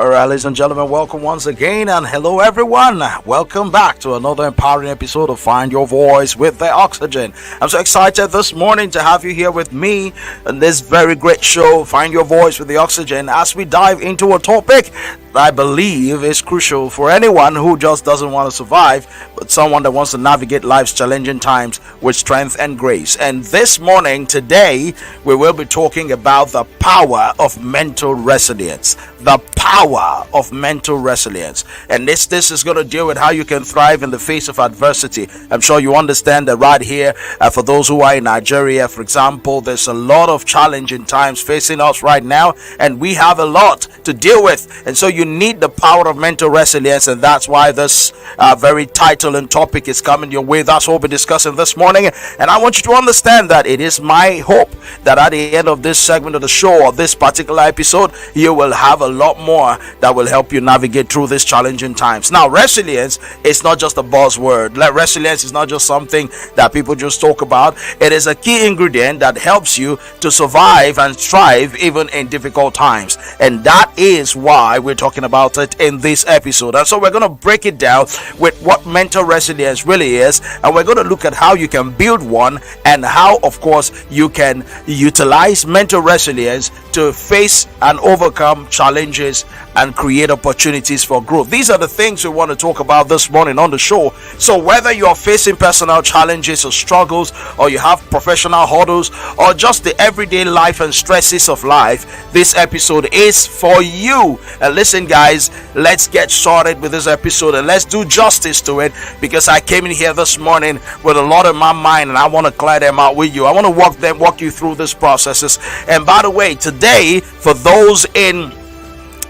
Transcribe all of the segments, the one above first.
All right, ladies and gentlemen, welcome once again, and hello everyone. Welcome back to another empowering episode of Find Your Voice with the Oxygen. I'm so excited this morning to have you here with me in this very great show, Find Your Voice with the Oxygen, as we dive into a topic I believe is crucial for anyone who just doesn't want to survive, but someone that wants to navigate life's challenging times with strength and grace. And this morning, today, we will be talking about the power of mental resilience. The power of mental resilience. And this is going to deal with how you can thrive in the face of adversity. I'm sure you understand that right here, for those who are in Nigeria, for example, there's a lot of challenging times facing us right now, and we have a lot to deal with. And so you need the power of mental resilience, and that's why this very title and topic is coming your way. That's what we'll be discussing this morning. And I want you to understand that it is my hope that at the end of this segment of the show, or this particular episode, you will have a lot more that will help you navigate through these challenging times. Now, resilience is not just a buzzword. Resilience is not just something that people just talk about. It is a key ingredient that helps you to survive and thrive even in difficult times. And that is why we're talking about it in this episode. And so we're going to break it down with what mental resilience really is, and we're going to look at how you can build one, and how, of course, you can utilize mental resilience to face and overcome challenges and create opportunities for growth. These are the things we want to talk about this morning on the show. So whether you're facing personal challenges or struggles, or you have professional hurdles, or just the everyday life and stresses of life, this episode is for you. And listen, guys, let's get started with this episode, and let's do justice to it, because I came in here this morning with a lot in my mind, and I want to clear them out with you. I want to walk you through these processes. And by the way, today, for those in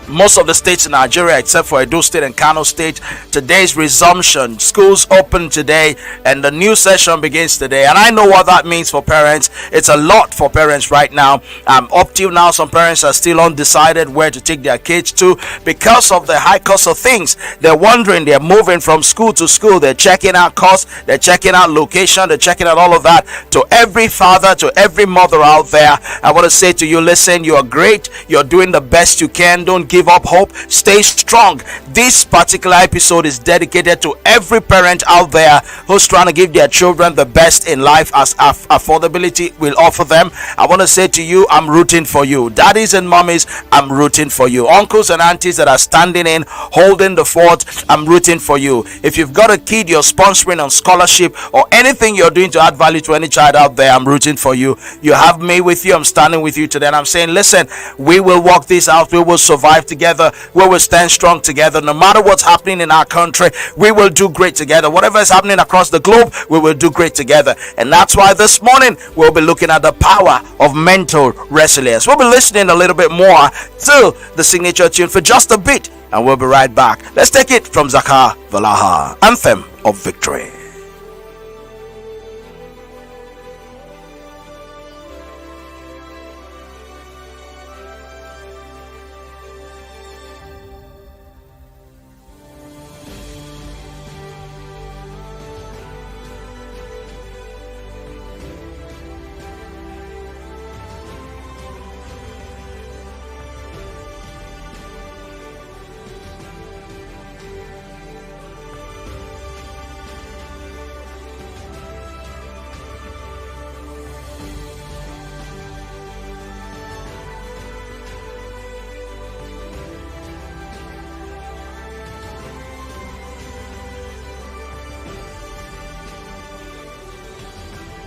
most of the states in Nigeria, except for Edo State and Kano State, today's resumption. Schools open today, and the new session begins today. And I know what that means for parents. It's a lot for parents right now. Up till now, some parents are still undecided where to take their kids to because of the high cost of things. They're wondering, they're moving from school to school. They're checking out costs, they're checking out location, they're checking out all of that. To every father, to every mother out there, I want to say to you, listen, you are great. You're doing the best you can. Don't give up hope. Stay strong. This particular episode is dedicated to every parent out there who's trying to give their children the best in life as affordability will offer them. I want to say to you, I'm rooting for you. Daddies and mommies, I'm rooting for you. Uncles and aunties that are standing in, holding the fort, I'm rooting for you. If you've got a kid you're sponsoring on scholarship, or anything you're doing to add value to any child out there, I'm rooting for you. You have me with you. I'm standing with you today, and I'm saying, listen, we will work this out. We will survive together. We will stand strong together. No matter what's happening in our country, we will do great together. Whatever is happening across the globe, we will do great together. And that's why this morning we'll be looking at the power of mental resilience. We'll be listening a little bit more to the signature tune for just a bit, and we'll be right back. Let's take it from Zakar Valaha, Anthem of Victory.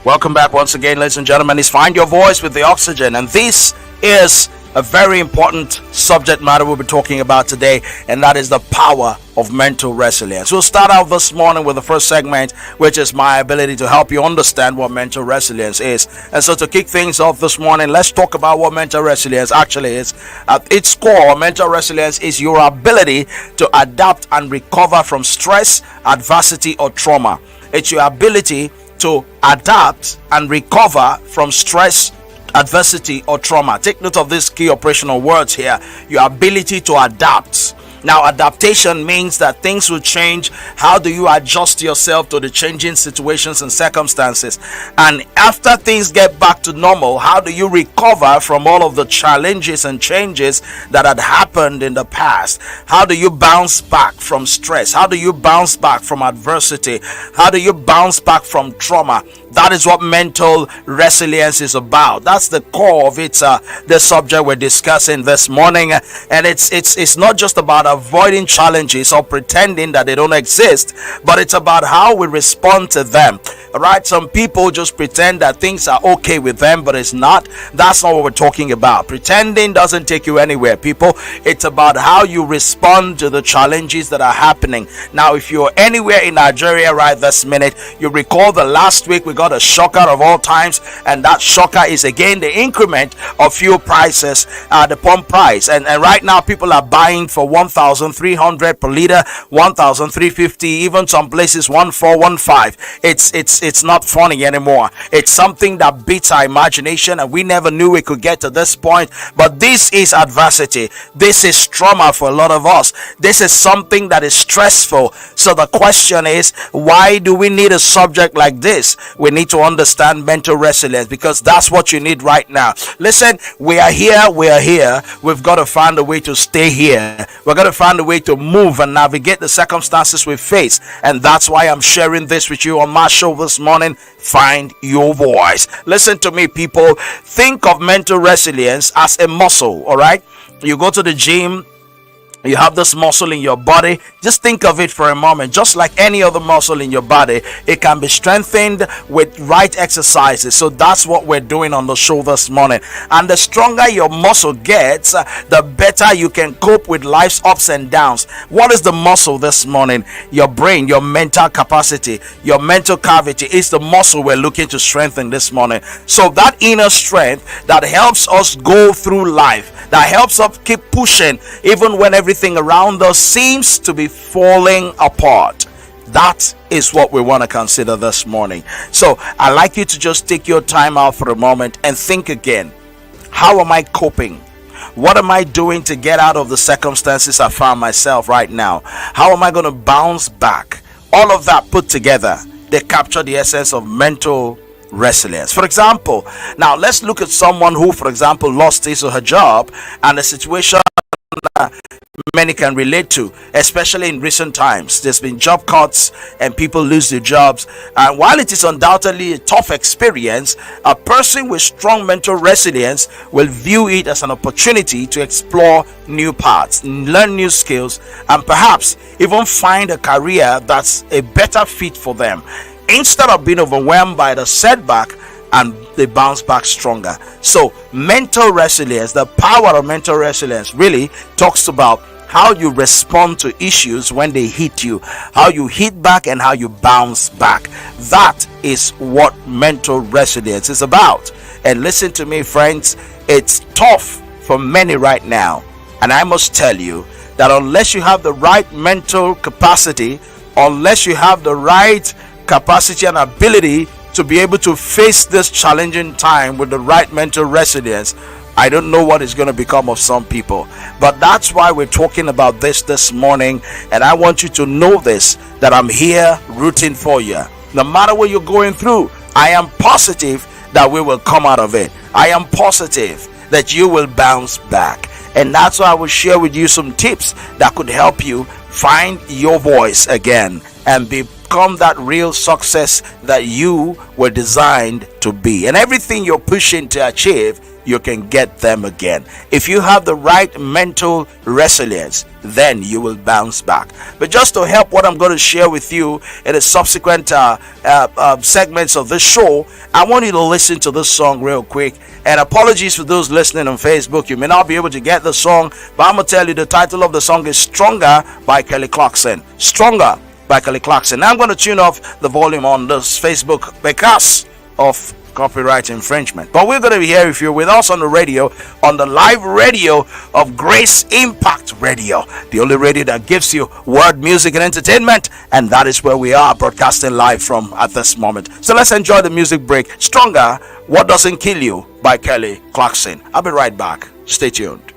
Welcome back once again, ladies and gentlemen. It's Find Your Voice with the Oxygen, and this is a very important subject matter we'll be talking about today, and that is the power of mental resilience. We'll start out this morning with the first segment, which is my ability to help you understand what mental resilience is. And so to kick things off this morning, let's talk about what mental resilience actually is. At its core, mental resilience is your ability to adapt and recover from stress, adversity, or trauma. It's your ability to adapt and recover from stress, adversity, or trauma. Take note of these key operational words here. Your ability to adapt Now, adaptation means that things will change. How do you adjust yourself to the changing situations and circumstances? And after things get back to normal, how do you recover from all of the challenges and changes that had happened in the past? How do you bounce back from stress? How do you bounce back from adversity? How do you bounce back from trauma? That is what mental resilience is about. That's the core of it, the subject we're discussing this morning. And it's not just about avoiding challenges or pretending that they don't exist, but it's about how we respond to them. Right? Some people just pretend that things are okay with them, but it's not. That's not what we're talking about. Pretending doesn't take you anywhere, people. It's about how you respond to the challenges that are happening. Now, if you're anywhere in Nigeria right this minute, you recall the last week we got a shocker of all times, and that shocker is again the increment of fuel prices, the pump price, and right now people are buying for 1,300 per liter, 1,350, even some places 1,415. It's not funny anymore. It's something that beats our imagination, and we never knew we could get to this point. But this is adversity. This is trauma for a lot of us. This is something that is stressful. So the question is, why do we need a subject like this? We need to understand mental resilience, because that's what you need right now. Listen, we are here. We've got to find a way to stay here. We're going to find a way to move and navigate the circumstances we face. And that's why I'm sharing this with you on my show this morning. Find your voice. Listen to me, people. Think of mental resilience as a muscle. All right, you go to the gym, you have this muscle in your body. Just think of it for a moment. Just like any other muscle in your body, it can be strengthened with right exercises. So that's what we're doing on the show this morning. And the stronger your muscle gets, the better you can cope with life's ups and downs. What is the muscle this morning? Your brain, your mental capacity, your mental cavity is the muscle we're looking to strengthen this morning. So that inner strength that helps us go through life, that helps us keep pushing even when everything around us seems to be falling apart. That is what we want to consider this morning. So I'd like you to just take your time out for a moment and think again. How am I coping? What am I doing to get out of the circumstances I found myself right now? How am I going to bounce back? All of that put together, they capture the essence of mental resilience. For example, now let's look at someone who, for example, lost his or her job, and the situation many can relate to, especially in recent times. There's been job cuts and people lose their jobs, and while it is undoubtedly a tough experience, a person with strong mental resilience will view it as an opportunity to explore new paths, learn new skills, and perhaps even find a career that's a better fit for them, instead of being overwhelmed by the setback, and they bounce back stronger. So mental resilience, the power of mental resilience, really talks about how you respond to issues when they hit you, how you hit back, and how you bounce back. That is what mental resilience is about. And listen to me, friends, it's tough for many right now, and I must tell you that unless you have the right mental capacity, unless you have the right capacity and ability to be able to face this challenging time with the right mental resilience, I don't know what is going to become of some people. But that's why we're talking about this morning, and I want you to know this, that I'm here rooting for you. No matter what you're going through, I am positive that we will come out of it. I am positive that you will bounce back. And that's why I will share with you some tips that could help you find your voice again and become that real success that you were designed to be. And everything you're pushing to achieve, you can get them again. If you have the right mental resilience, then you will bounce back. But just to help what I'm going to share with you in the subsequent segments of this show, I want you to listen to this song real quick. And apologies for those listening on Facebook, you may not be able to get the song, but I'm going to tell you the title of the song is Stronger by Kelly Clarkson. Stronger by Kelly Clarkson. Now I'm going to tune off the volume on this Facebook because of copyright infringement. But we're going to be here if you're with us on the radio, on the live radio of Grace Impact Radio, the only radio that gives you word, music, and entertainment. And that is where we are broadcasting live from at this moment. So let's enjoy the music break. Stronger, What Doesn't Kill You by Kelly Clarkson. I'll be right back. Stay tuned.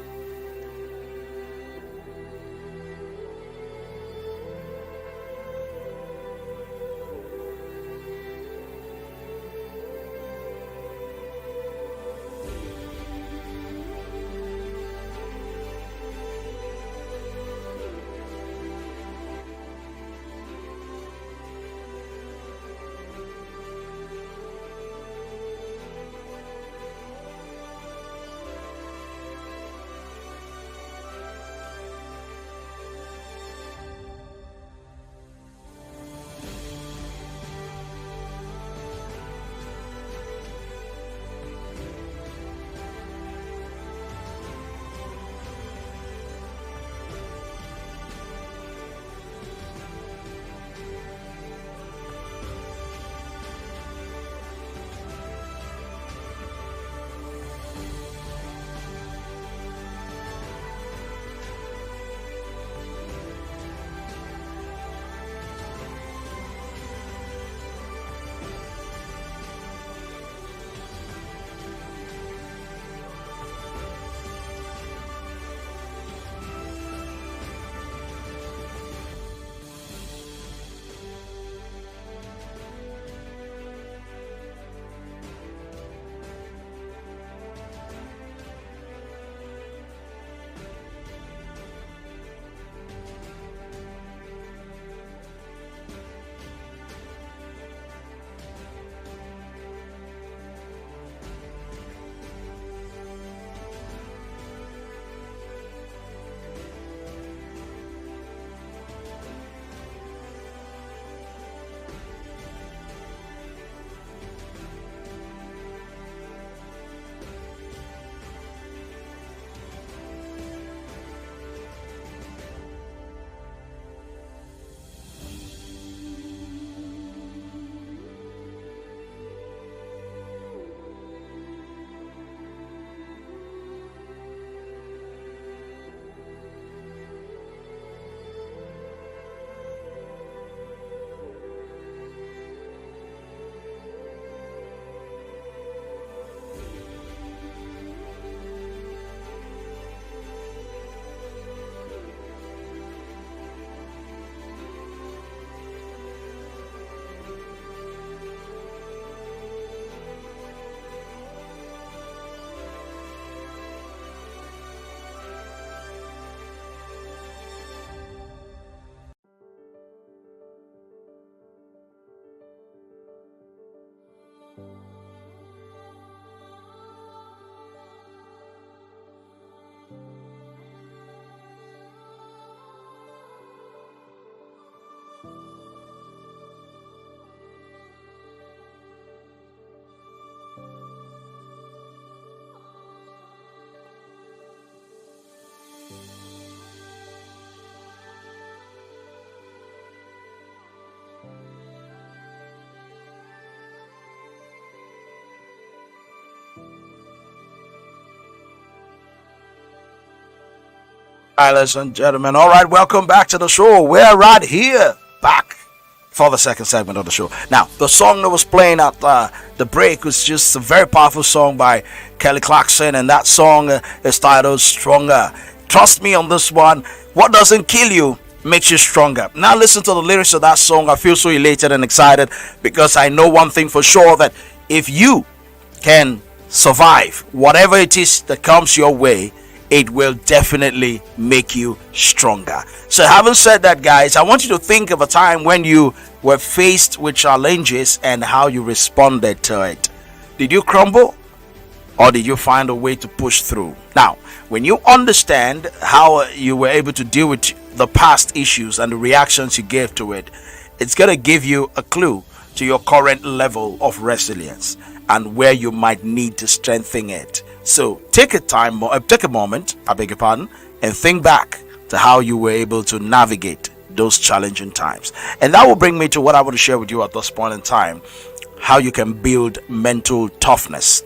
Hi, ladies and gentlemen. All right, welcome back to the show. We're right here, back for the second segment of the show. Now, the song that was playing at the break was just a very powerful song by Kelly Clarkson, and that song is titled Stronger. Trust me on this one. What doesn't kill you makes you stronger. Now, listen to the lyrics of that song. I feel so elated and excited because I know one thing for sure, that if you can survive whatever it is that comes your way, it will definitely make you stronger. So, having said that, guys, I want you to think of a time when you were faced with challenges and how you responded to it. Did you crumble, or did you find a way to push through? Now, when you understand how you were able to deal with the past issues and the reactions you gave to it, it's going to give you a clue to your current level of resilience and where you might need to strengthen it. So take a moment, I beg your pardon, and think back to how you were able to navigate those challenging times. And that will bring me to what I want to share with you at this point in time: how you can build mental toughness.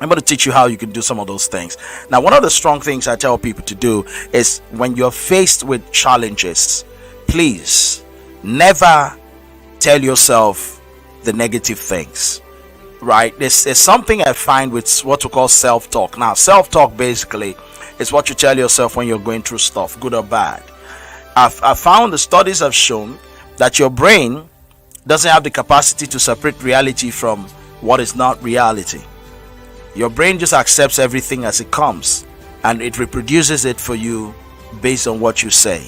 I'm going to teach you how you can do some of those things. Now, one of the strong things I tell people to do is, when you're faced with challenges, please never tell yourself the negative things. Right, this is something I find with what we call self-talk. Now, self-talk basically is what you tell yourself when you're going through stuff, good or bad. I've found the studies have shown that your brain doesn't have the capacity to separate reality from what is not reality. Your brain just accepts everything as it comes, and it reproduces it for you based on what you say.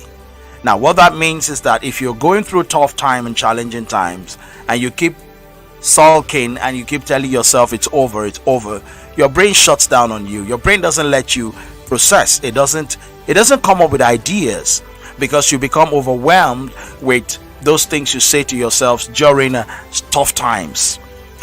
Now, what that means is that if you're going through tough time and challenging times, and you keep sulking and you keep telling yourself it's over, your brain shuts down on you. Your brain doesn't let you process. It doesn't come up with ideas, because you become overwhelmed with those things you say to yourselves during tough times.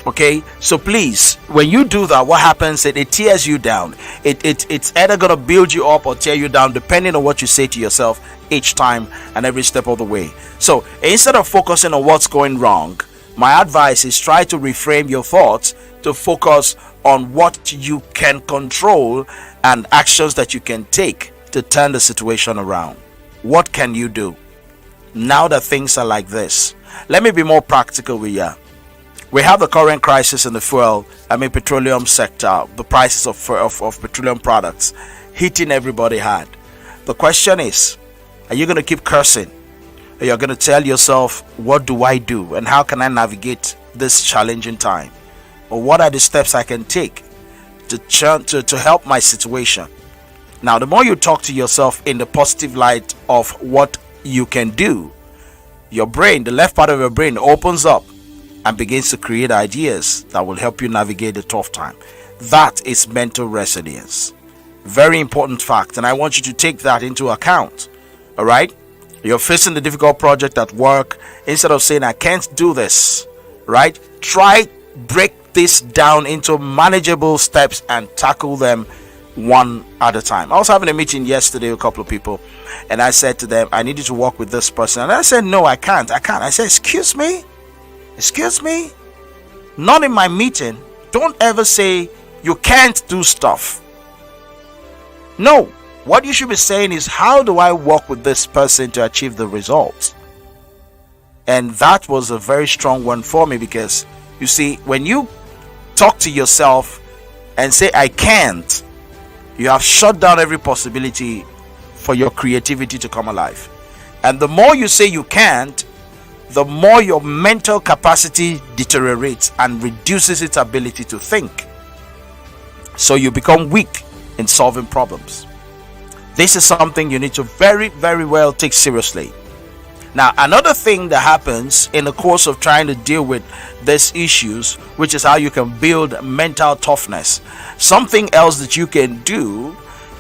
Okay, so please, when you do that, what happens is it tears you down. It's either gonna build you up or tear you down, depending on what you say to yourself each time and every step of the way. So instead of focusing on what's going wrong, my advice is, try to reframe your thoughts to focus on what you can control and actions that you can take to turn the situation around. What can you do now that things are like this? Let me be more practical with you. We have the current crisis in the petroleum sector, the prices of petroleum products hitting everybody hard. The question is, are you going to keep cursing? You're going to tell yourself, what do I do and how can I navigate this challenging time? Or what are the steps I can take to help my situation? Now, the more you talk to yourself in the positive light of what you can do, your brain, the left part of your brain, opens up and begins to create ideas that will help you navigate the tough time. That is mental resilience. Very important fact, and I want you to take that into account. All right? You're facing the difficult project at work. Instead of saying, I can't do this, right? Try break this down into manageable steps and tackle them one at a time. I was having a meeting yesterday with a couple of people, and I said to them, I need you to work with this person. And I said, no, I can't. I said, excuse me? Not in my meeting. Don't ever say you can't do stuff. No. What you should be saying is, how do I work with this person to achieve the results? And that was a very strong one for me, because you see, when you talk to yourself and say I can't, you have shut down every possibility for your creativity to come alive. And the more you say you can't, the more your mental capacity deteriorates and reduces its ability to think. So you become weak in solving problems. This is something you need to very, very well take seriously. Now, another thing that happens in the course of trying to deal with these issues, which is how you can build mental toughness. Something else that you can do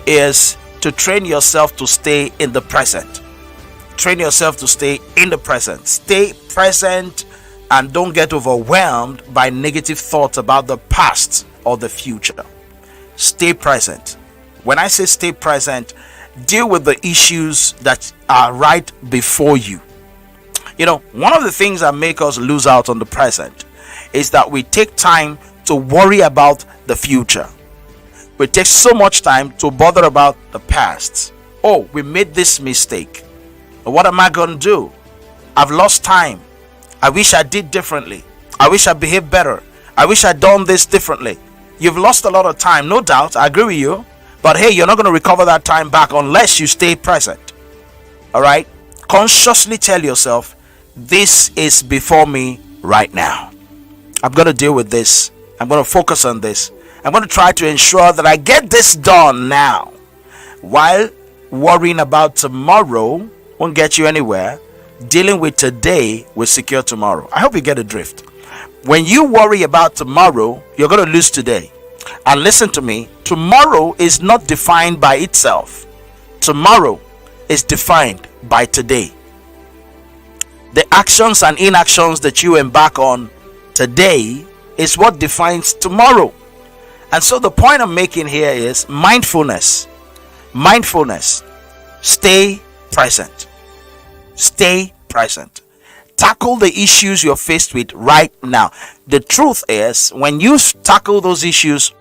is to train yourself to stay in the present. Train yourself to stay in the present. Stay present and don't get overwhelmed by negative thoughts about the past or the future. Stay present. When I say stay present, deal with the issues that are right before you. You know, one of the things that make us lose out on the present is that we take time to worry about the future. We take so much time to bother about the past. oh, we made this mistake. What am I going to do? I've lost time. I wish I did differently. I wish I behaved better. I wish I'd done this differently. You've lost a lot of time, no doubt. I agree with you. But hey, you're not going to recover that time back unless you stay present. All right? Consciously tell yourself, this is before me right now. I'm going to deal with this. I'm going to focus on this. I'm going to try to ensure that I get this done now. While worrying about tomorrow won't get you anywhere, dealing with today will secure tomorrow. I hope you get the drift. When you worry about tomorrow, you're going to lose today. And listen to me, tomorrow is not defined by itself. Tomorrow is defined by today. The actions and inactions that you embark on today is what defines tomorrow. And so the point I'm making here is mindfulness. Mindfulness. Stay present. Stay present. Tackle the issues you're faced with right now. The truth is, when you tackle those issues,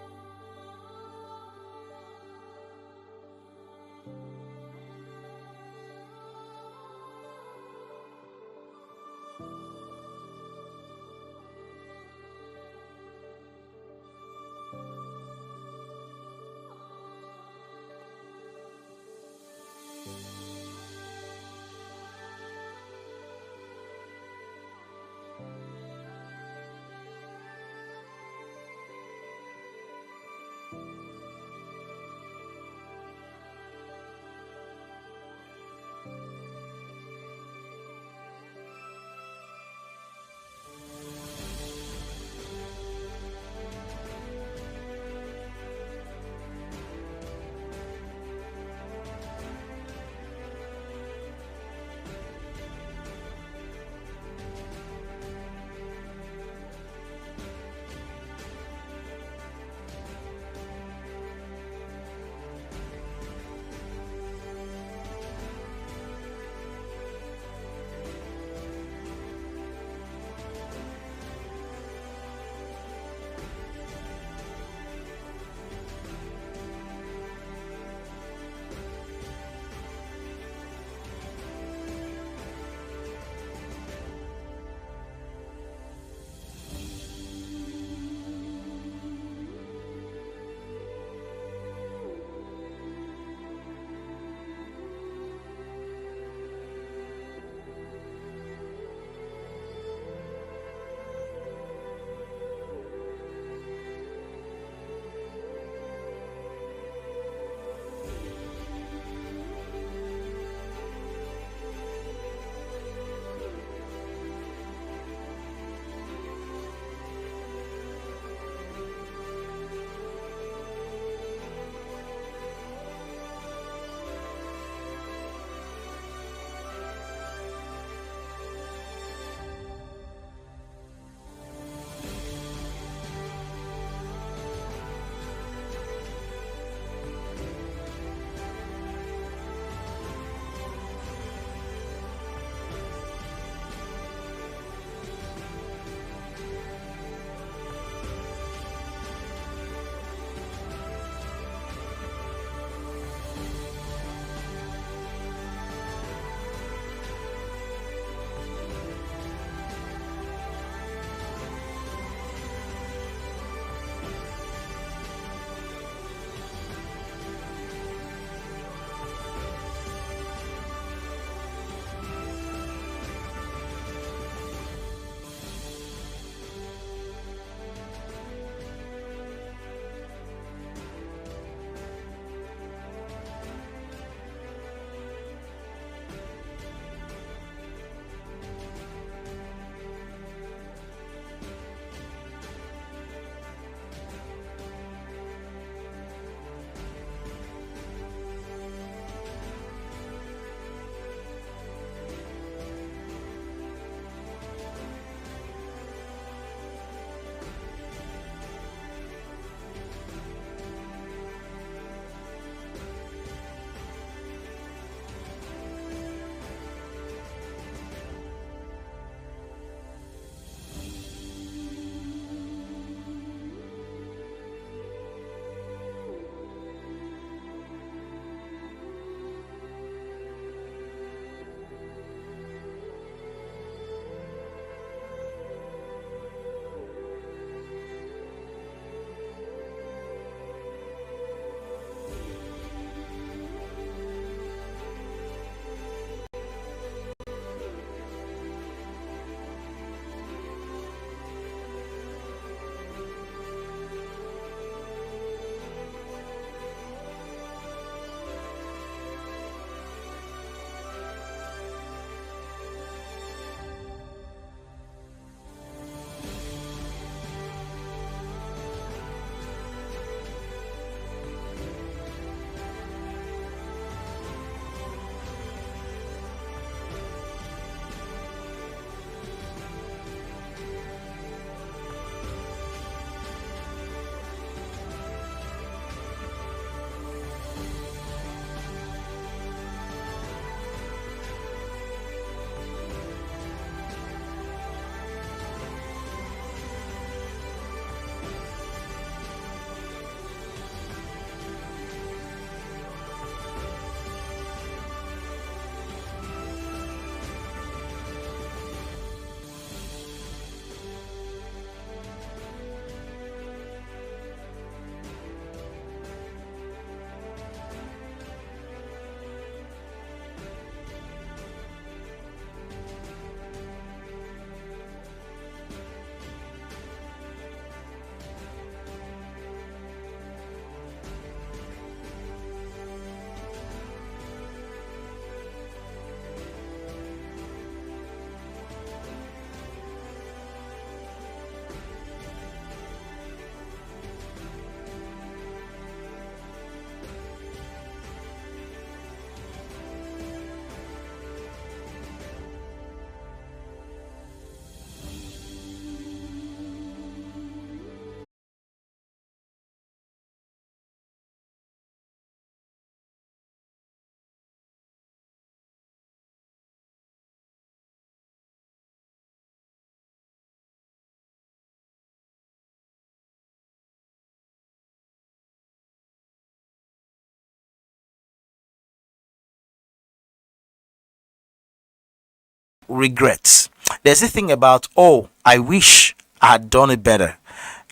regrets. There's a thing about, oh, I wish I had done it better.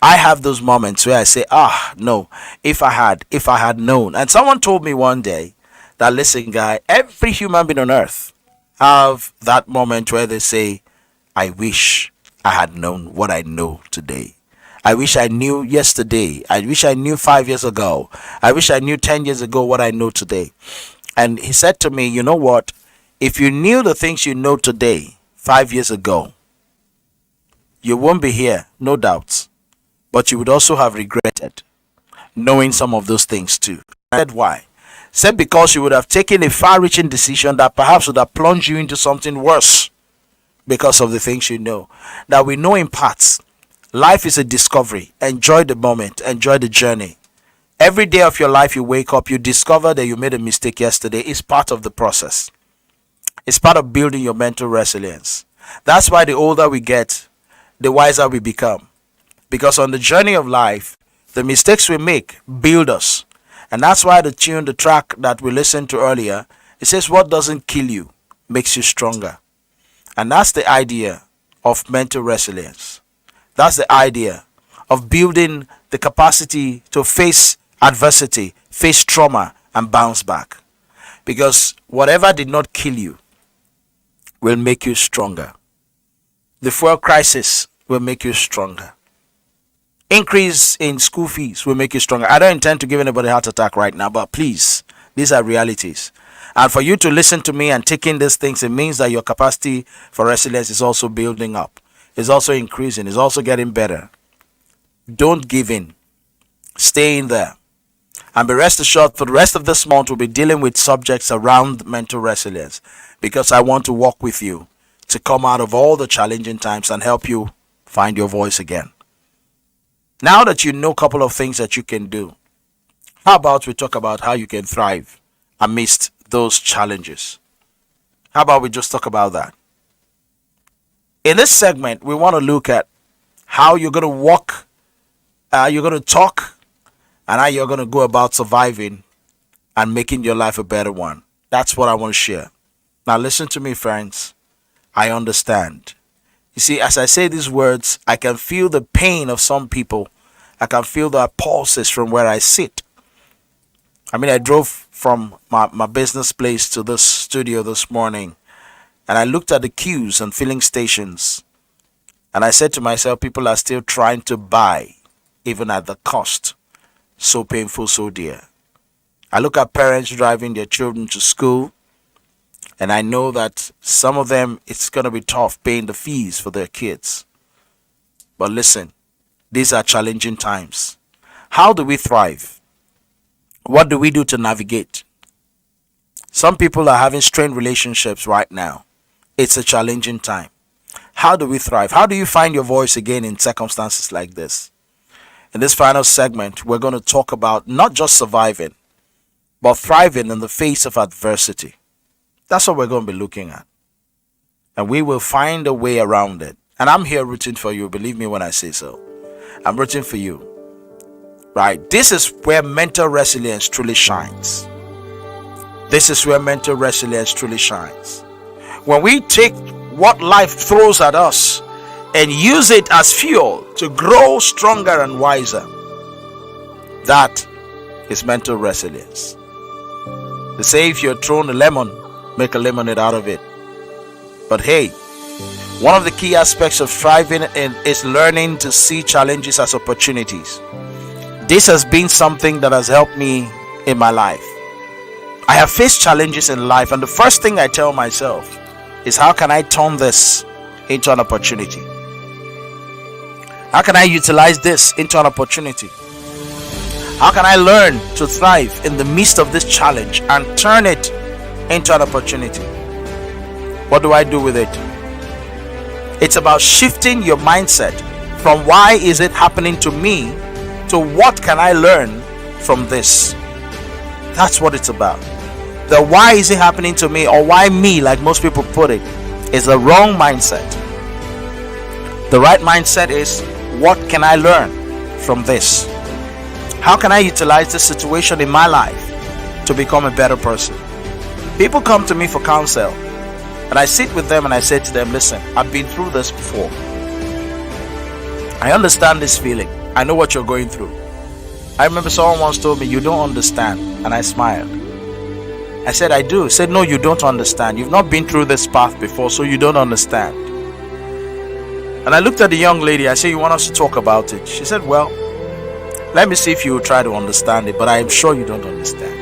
I have those moments where I say, no, if I had known. And someone told me one day that, listen, guy, every human being on earth have that moment where they say, I wish I had known what I know today. I wish I knew yesterday. I wish I knew 5 years ago. I wish I knew 10 years ago what I know today. And he said to me, you know what? If you knew the things you know today, 5 years ago, you won't be here, no doubts. But you would also have regretted knowing some of those things too. I said, why? Said because you would have taken a far-reaching decision that perhaps would have plunged you into something worse because of the things you know. That we know in parts. Life is a discovery. Enjoy the moment. Enjoy the journey. Every day of your life you wake up, you discover that you made a mistake yesterday. It's part of the process. It's part of building your mental resilience. That's why the older we get, the wiser we become. Because on the journey of life, the mistakes we make build us. And that's why the track that we listened to earlier, it says what doesn't kill you makes you stronger. And that's the idea of mental resilience. That's the idea of building the capacity to face adversity, face trauma, and bounce back. Because whatever did not kill you will make you stronger. The fuel crisis will make you stronger. Increase in school fees will make you stronger. I don't intend to give anybody a heart attack right now, but please, these are realities. And for you to listen to me and take in these things, it means that your capacity for resilience is also building up. It's also increasing. It's also getting better. Don't give in. Stay in there. And be rest assured, for the rest of this month, we'll be dealing with subjects around mental resilience. Because I want to walk with you to come out of all the challenging times and help you find your voice again. Now that you know a couple of things that you can do, how about we talk about how you can thrive amidst those challenges? How about we just talk about that? In this segment, we want to look at how you're going to walk, you're going to talk, and how you're going to go about surviving and making your life a better one. That's what I want to share. Now listen to me, friends. I understand. You see, as I say these words, I can feel the pain of some people. I can feel the pulses from where I sit. I mean, I drove from my business place to this studio this morning, and I looked at the queues and filling stations, and I said to myself, people are still trying to buy, even at the cost. So painful, so dear. I look at parents driving their children to school, and I know that some of them, it's going to be tough paying the fees for their kids. But listen, these are challenging times. How do we thrive? What do we do to navigate? Some people are having strained relationships right now. It's a challenging time. How do we thrive? How do you find your voice again in circumstances like this? In this final segment, we're going to talk about not just surviving, but thriving in the face of adversity. That's what we're going to be looking at. And we will find a way around it. And I'm here rooting for you. Believe me when I say so. I'm rooting for you. Right? This is where mental resilience truly shines. This is where mental resilience truly shines. When we take what life throws at us and use it as fuel to grow stronger and wiser, that is mental resilience. They say if you're thrown a lemon, make a lemonade out of it. But hey, one of the key aspects of thriving is learning to see challenges as opportunities. This has been something that has helped me in my life. I have faced challenges in life, and the first thing I tell myself is, how can I turn this into an opportunity? How can I utilize this into an opportunity? How can I learn to thrive in the midst of this challenge and turn it into an opportunity? What do I do with it? It's about shifting your mindset from why is it happening to me to what can I learn from this. That's what it's about. The why is it happening to me, or why me, like most people put it, is the wrong mindset. The right mindset is, what can I learn from this? How can I utilize this situation in my life to become a better person? People come to me for counsel. And I sit with them and I say to them, listen, I've been through this before. I understand this feeling. I know what you're going through. I remember someone once told me, you don't understand. And I smiled. I said, I do. He said, no, you don't understand. You've not been through this path before, so you don't understand. And I looked at the young lady. I said, you want us to talk about it? She said, well, let me see if you will try to understand it, but I am sure you don't understand.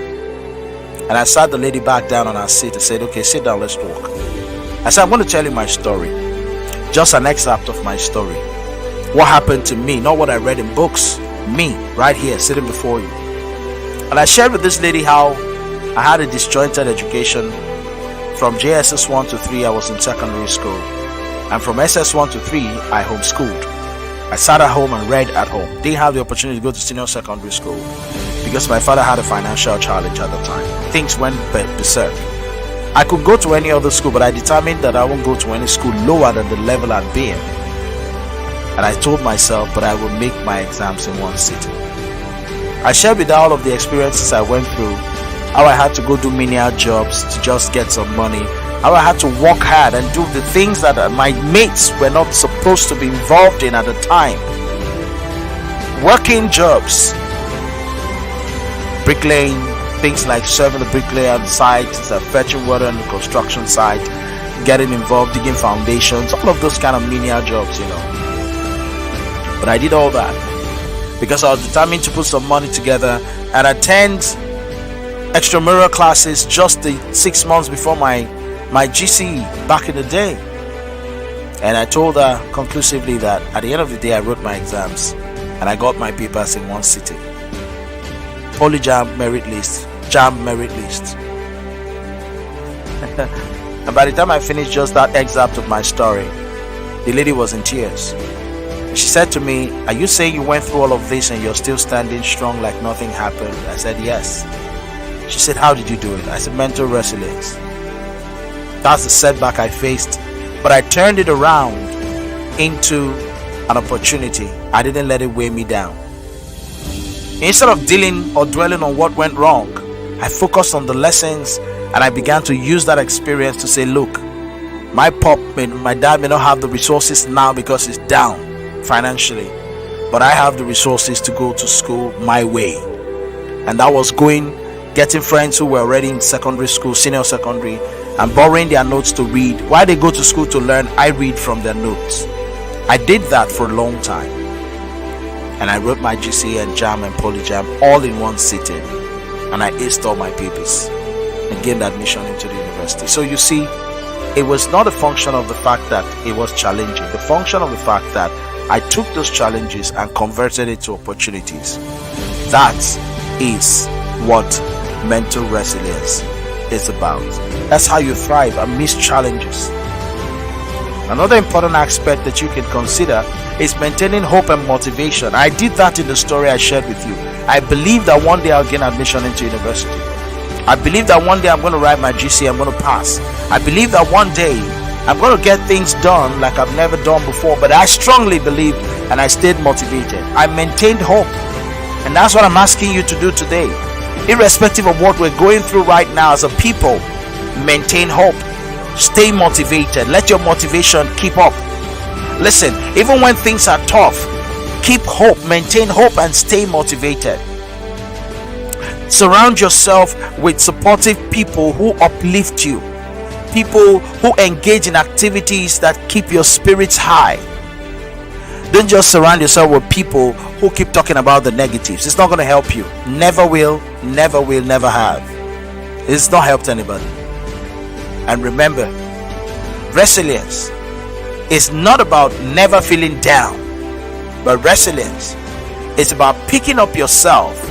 And I sat the lady back down on her seat and said, okay, sit down, let's talk. I said, I'm going to tell you my story. Just an excerpt of my story. What happened to me, not what I read in books. Me, right here, sitting before you. And I shared with this lady how I had a disjointed education. From JSS 1 to 3, I was in secondary school. And from SS 1 to 3, I homeschooled. I sat at home and read at home. Didn't have the opportunity to go to senior secondary school because my father had a financial challenge at the time. Things went berserk. I could go to any other school, but I determined that I won't go to any school lower than the level I'd been. And I told myself, but I will make my exams in one sitting. I shared with her all of the experiences I went through, how I had to go do menial jobs to just get some money, how I had to work hard and do the things that my mates were not supposed to be involved in at the time. Working jobs, bricklaying, things like serving the bricklayer on site, fetching water on the construction site, getting involved, digging foundations, all of those kind of menial jobs, But I did all that because I was determined to put some money together and attend extramural classes just the 6 months before my GCE back in the day. And I told her conclusively that at the end of the day I wrote my exams and I got my papers in one sitting. Poly JAMB merit list, JAMB merit list. And by the time I finished just that excerpt of my story, the lady was in tears. She said to me, are you saying you went through all of this and you're still standing strong like nothing happened? I said, yes. She said, how did you do it? I said, mental resilience. That's the setback I faced, but I turned it around into an opportunity. I didn't let it weigh me down. Instead of dealing or dwelling on what went wrong, I focused on the lessons and I began to use that experience to say, look, my dad may not have the resources now because he's down financially, but I have the resources to go to school my way. And that was getting friends who were already in secondary school, senior secondary, and borrowing their notes to read. While they go to school to learn, I read from their notes. I did that for a long time. And I wrote my GCE and JAMB and Poly JAMB all in one sitting. And I aced all my papers and gained admission into the university. So you see, it was not a function of the fact that it was challenging. The function of the fact that I took those challenges and converted it to opportunities. That is what mental resilience is about. That's how you thrive amidst challenges. Another important aspect that you can consider is maintaining hope and motivation. I did that in the story I shared with you. I believe that one day I'll gain admission into university. I believe that one day I'm going to write my GC, I'm going to pass. I believe that one day I'm going to get things done like I've never done before. But I strongly believe and I stayed motivated. I maintained hope. And that's what I'm asking you to do today. Irrespective of what we're going through right now as a people, maintain hope. Stay motivated. Let your motivation keep up. Listen, even when things are tough, keep hope, maintain hope, and stay motivated. Surround yourself with supportive people who uplift you, people who engage in activities that keep your spirits high. Don't just surround yourself with people who keep talking about the negatives. It's not going to help you. Never will, never have. It's not helped anybody. And remember, resilience is not about never feeling down, but resilience is about picking up yourself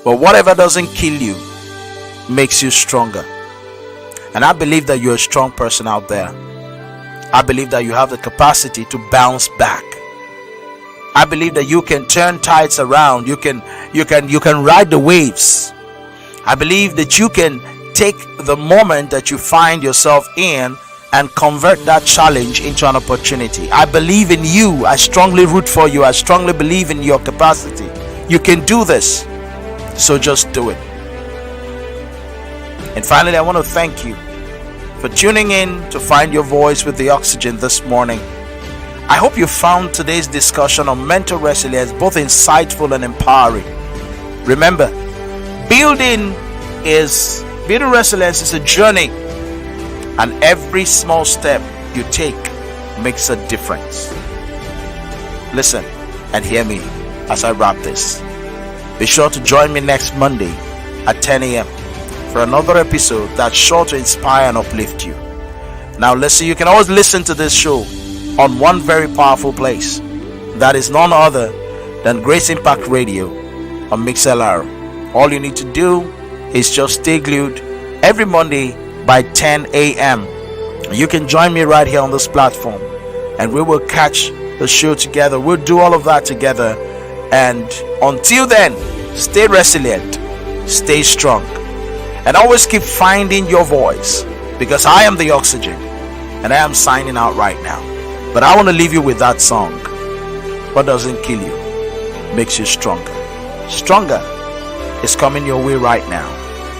But whatever doesn't kill you makes you stronger. And I believe that you're a strong person out there. I believe that you have the capacity to bounce back. I believe that you can turn tides around. You can ride the waves. I believe that you can take the moment that you find yourself in and convert that challenge into an opportunity. I believe in you. I strongly root for you. I strongly believe in your capacity. You can do this. So just do it. And finally, I want to thank you for tuning in to Find Your Voice with the Oxygen this morning. I hope you found today's discussion on mental resilience both insightful and empowering. Remember, building resilience is a journey, and every small step you take makes a difference. Listen and hear me as I wrap this. Be sure to join me next Monday at 10 a.m. for another episode that's sure to inspire and uplift you. Now listen, you can always listen to this show on one very powerful place. That is none other than Grace Impact Radio on MixLR. All you need to do is just stay glued every Monday by 10 a.m. You can join me right here on this platform, and we will catch the show together. We'll do all of that together. And until then, stay resilient, stay strong, and always keep finding your voice, because I am the Oxygen, and I am signing out right now. But I want to leave you with that song. What doesn't kill you makes you stronger. Stronger is coming your way right now,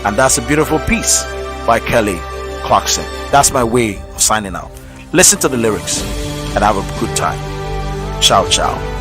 and that's a beautiful piece by Kelly Clarkson. That's my way of signing out. Listen to the lyrics and have a good time. Ciao, ciao.